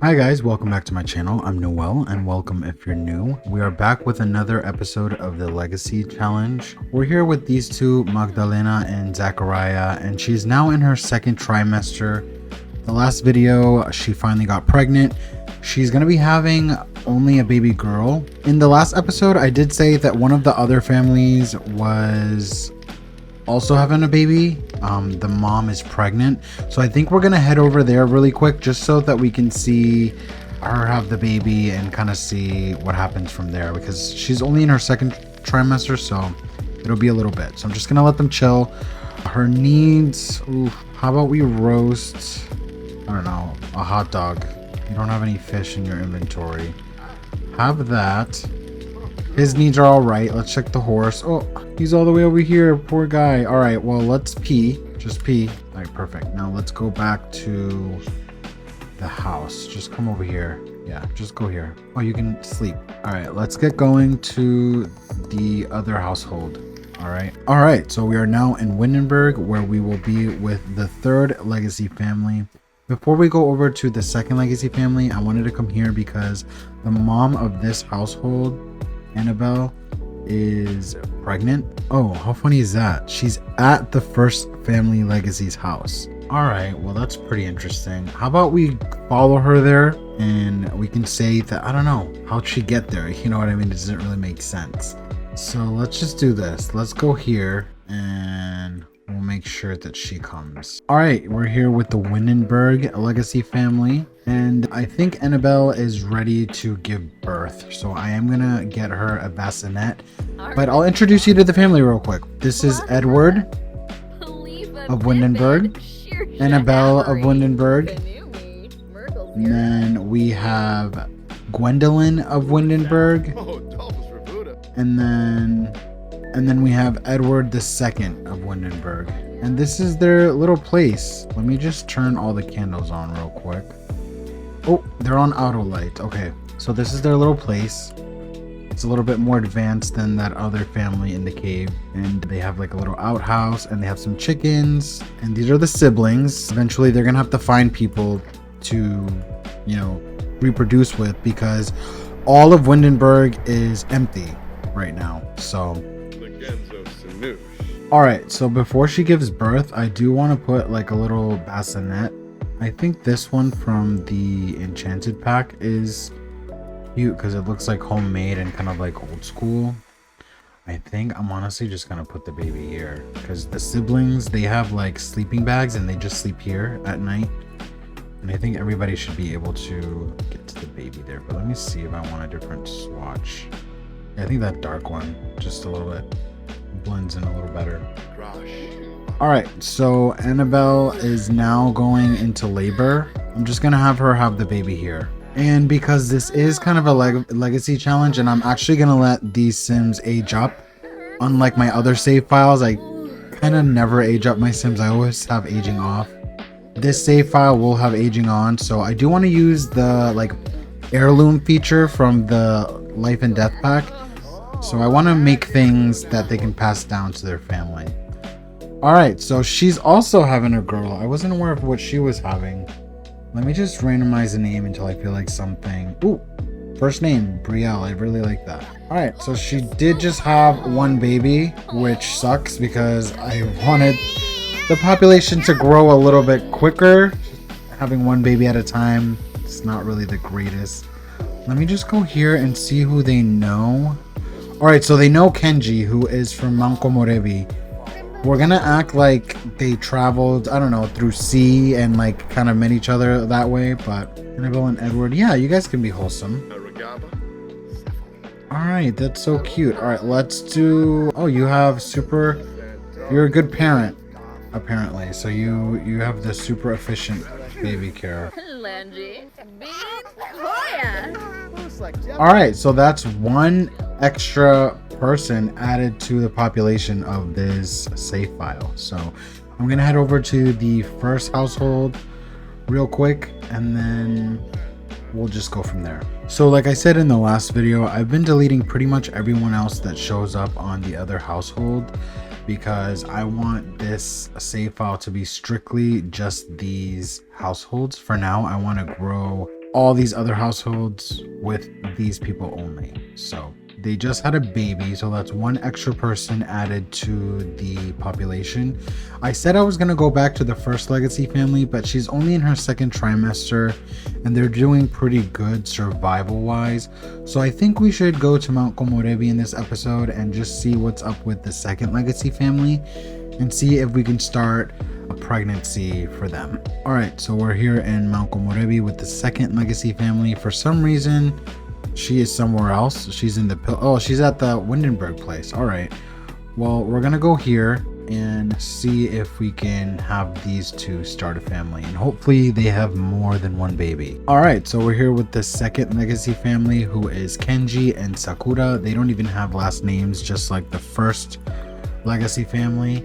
Hi guys, welcome back to my channel. I'm Noel and welcome if you're new. We are back with another episode of the Legacy Challenge. We're here with these two, Magdalena and Zachariah, and she's now in her second trimester. The last video, she finally got pregnant. She's gonna be having only a baby girl. In the last episode, I did say that one of the other families was also having a baby. The mom is pregnant, so I think we're gonna head over there really quick just so that we can see her have the baby and kind of see what happens from there, because she's only in her second trimester, so it'll be a little bit. So I'm just gonna let them chill. Her needs, how about we roast, I don't know, a hot dog. You don't have any fish in your inventory, have that. His needs are all right. Let's check the horse. Oh, he's all the way over here. Poor guy. All right, well, let's pee. Just pee. All right, perfect. Now let's go back to the house. Just come over here. Yeah, just go here. Oh, you can sleep. All right, let's get going to the other household. All right, so we are now in Windenburg, where we will be with the third Legacy family. Before we go over to the second Legacy family, I wanted to come here because the mom of this household, Annabelle, is pregnant. Oh, how funny is that? She's at the first family Legacy's house. All right, well, that's pretty interesting. How about we follow her there and we can say that, I don't know, how'd she get there? You know what I mean? It doesn't really make sense. So let's just do this. Let's go here and we'll make sure that she comes. All right, we're here with the Windenburg Legacy family, and I think Annabelle is ready to give birth. So I am gonna get her a bassinet, but I'll introduce you to the family real quick. This is Edward of Windenburg, Annabelle of Windenburg, and then we have Gwendolyn of Windenburg, and then we have Edward II of Windenburg. And this is their little place. Let me just turn all the candles on real quick. Oh, they're on auto light. Okay, so this is their little place. It's a little bit more advanced than that other family in the cave. And they have like a little outhouse and they have some chickens. And these are the siblings. Eventually they're gonna have to find people to, you know, reproduce with, because all of Windenburg is empty right now. So all right, so before she gives birth, I do want to put like a little bassinet. I think this one from the Enchanted pack is cute because it looks like homemade and kind of like old school. I think I'm honestly just gonna put the baby here because the siblings, they have like sleeping bags and they just sleep here at night. And I think everybody should be able to get to the baby there. But let me see if I want a different swatch. I think that dark one, just a little bit, blends in a little better. All right, so Annabelle is now going into labor. I'm just gonna have her have the baby here. And because this is kind of a legacy challenge, and I'm actually gonna let these Sims age up. Unlike my other save files, I kind of never age up my Sims. I always have aging off. This save file will have aging on, so I do want to use the like heirloom feature from the Life and Death pack. So I want to make things that they can pass down to their family. All right, so she's also having a girl. I wasn't aware of what she was having. Let me just randomize the name until I feel like something. Ooh, first name, Brielle. I really like that. All right, so she did just have one baby, which sucks because I wanted the population to grow a little bit quicker. Having one baby at a time, it's not really the greatest. Let me just go here and see who they know. All right, so they know Kenji, who is from Mount Komorebi. We're gonna act like they traveled, I don't know, through sea and like kind of met each other that way. But Annabelle and Edward, yeah, you guys can be wholesome. All right, that's so cute. All right, let's do. Oh, you have super. You're a good parent, apparently. So you have the super efficient baby care. All right, so that's one extra person added to the population of this save file. So I'm gonna head over to the first household real quick and then we'll just go from there. So like I said in the last video, I've been deleting pretty much everyone else that shows up on the other household because I want this save file to be strictly just these households. For now, I want to grow all these other households with these people only. So they just had a baby, so that's one extra person added to the population. I said I was going to go back to the first legacy family, but she's only in her second trimester and they're doing pretty good survival wise. So I think we should go to Mount Komorebi in this episode and just see what's up with the second legacy family and see if we can start a pregnancy for them. All right, so we're here in Mount Komorebi with the second legacy family. For some reason, she is somewhere else. She's in the she's at the Windenburg place. All right, well, we're gonna go here and see if we can have these two start a family, and hopefully they have more than one baby. All right, so we're here with the second legacy family, who is Kenji and Sakura. They don't even have last names, just like the first legacy family.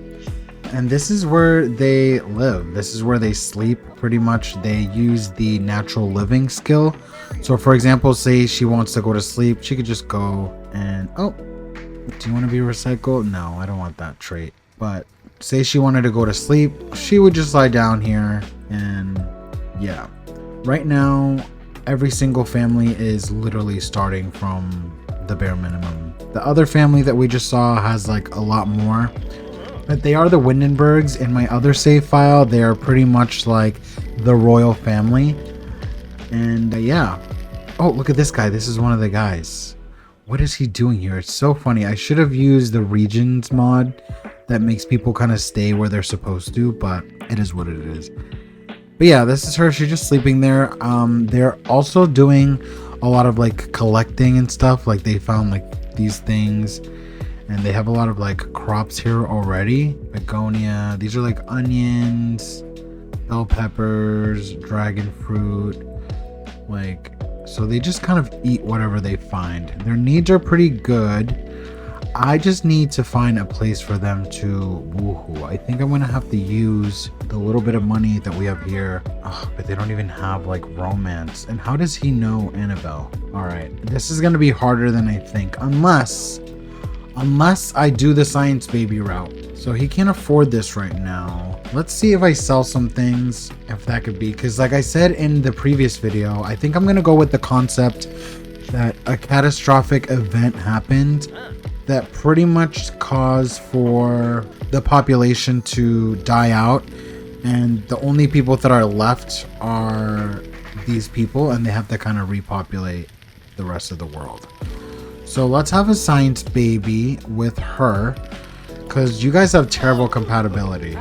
And this is where they live. This is where they sleep. Pretty much they use the natural living skill. So for example, say she wants to go to sleep, she could just go and, oh, do you want to be recycled? No, I don't want that trait. But say she wanted to go to sleep, she would just lie down here. And yeah, right now every single family is literally starting from the bare minimum. The other family that we just saw has like a lot more, but they are the Windenburgs. In my other save file, they are pretty much like the royal family. And yeah. Oh, look at this guy. This is one of the guys. What is he doing here? It's so funny. I should have used the regions mod that makes people kind of stay where they're supposed to, but it is what it is. But yeah, this is her. She's just sleeping there. They're also doing a lot of like collecting and stuff. Like they found like these things. And they have a lot of like crops here already. Begonia. These are like onions, bell peppers, dragon fruit. Like, so they just kind of eat whatever they find. Their needs are pretty good. I just need to find a place for them to woohoo. I think I'm gonna have to use the little bit of money that we have here. Oh, but they don't even have like romance. And how does he know Annabelle? All right, this is gonna be harder than I think, unless I do the science baby route. So he can't afford this right now. Let's see if I sell some things, if that could be, because like I said in the previous video, I think I'm gonna go with the concept that a catastrophic event happened that pretty much caused for the population to die out, and the only people that are left are these people, and they have to kind of repopulate the rest of the world. So let's have a science baby with her, because you guys have terrible compatibility.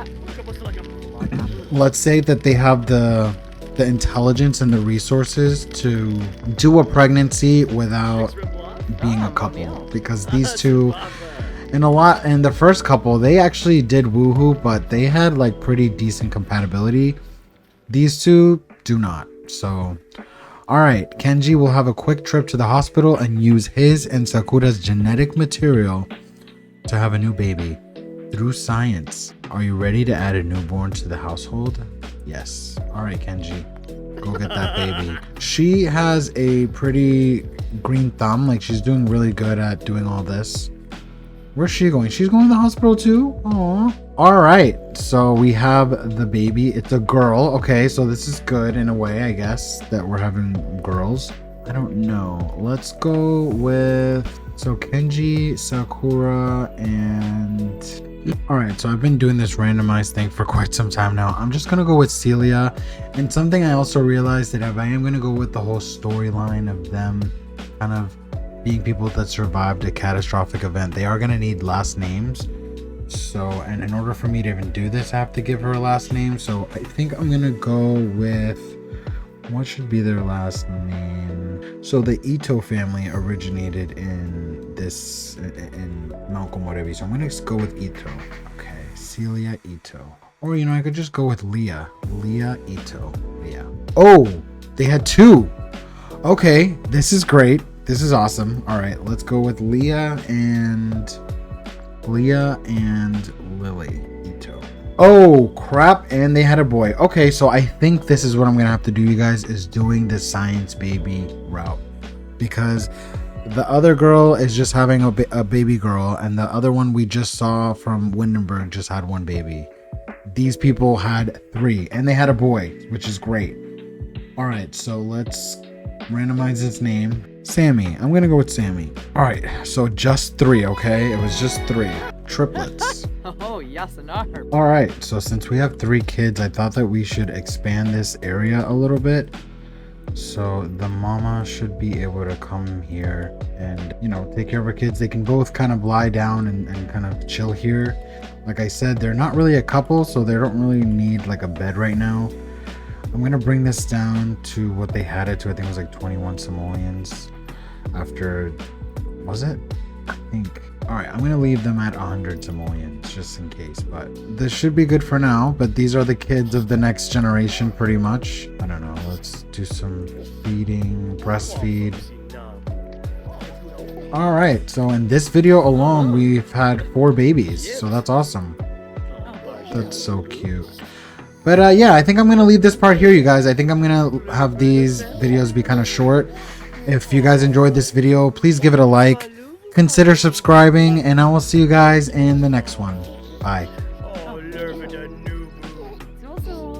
Let's say that they have the intelligence and the resources to do a pregnancy without being a couple, because these two in the first couple, they actually did woohoo, but they had like pretty decent compatibility. These two do not. So alright, Kenji will have a quick trip to the hospital and use his and Sakura's genetic material to have a new baby through science. Are you ready to add a newborn to the household? Yes. Alright, Kenji, go get that baby. She has a pretty green thumb, like she's doing really good at doing all this. Where's she going? She's going to the hospital too? Aww. Alright, so we have the baby. It's a girl. Okay, so this is good in a way, I guess, that we're having girls. I don't know. Let's go with... So Kenji, Sakura, and... Alright, so I've been doing this randomized thing for quite some time now. I'm just going to go with Celia. And something I also realized that if I am going to go with the whole storyline of them kind of being people that survived a catastrophic event, they are going to need last names. So, and in order for me to even do this, I have to give her a last name. So I think I'm going to go with, what should be their last name? So the Ito family originated in this, in Mount Komorebi. So I'm going to go with Ito. Okay, Celia Ito. Or, you know, I could just go with Leah. Leah Ito. Leah. Oh, they had two. Okay, this is great. This is awesome. All right, let's go with Leah and Lily Ito. Oh crap, and they had a boy. Okay, so I think this is what I'm gonna have to do, you guys, is doing the science baby route, because the other girl is just having a baby girl, and the other one we just saw from Windenburg just had one baby. These people had three, and they had a boy, which is great. All right, so let's randomize his name. Sammy. I'm gonna go with Sammy. All right, so just 3, okay? It was just 3 triplets. Oh, yes, an arm. All right, so since we have 3 kids, I thought that we should expand this area a little bit. So the mama should be able to come here and, you know, take care of her kids. They can both kind of lie down and kind of chill here. Like I said, they're not really a couple, so they don't really need like a bed right now. I'm gonna bring this down to what they had it to. I think it was like 21 simoleons after, was it? I think. All right, I'm gonna leave them at 100 simoleons just in case, but this should be good for now. But these are the kids of the next generation pretty much. I don't know, let's do some feeding, breastfeed. All right, so in this video alone, we've had 4 babies, so that's awesome. That's so cute. But yeah, I think I'm gonna leave this part here, you guys. I think I'm gonna have these videos be kind of short. If you guys enjoyed this video, please give it a like, consider subscribing, and I will see you guys in the next one. Bye. So,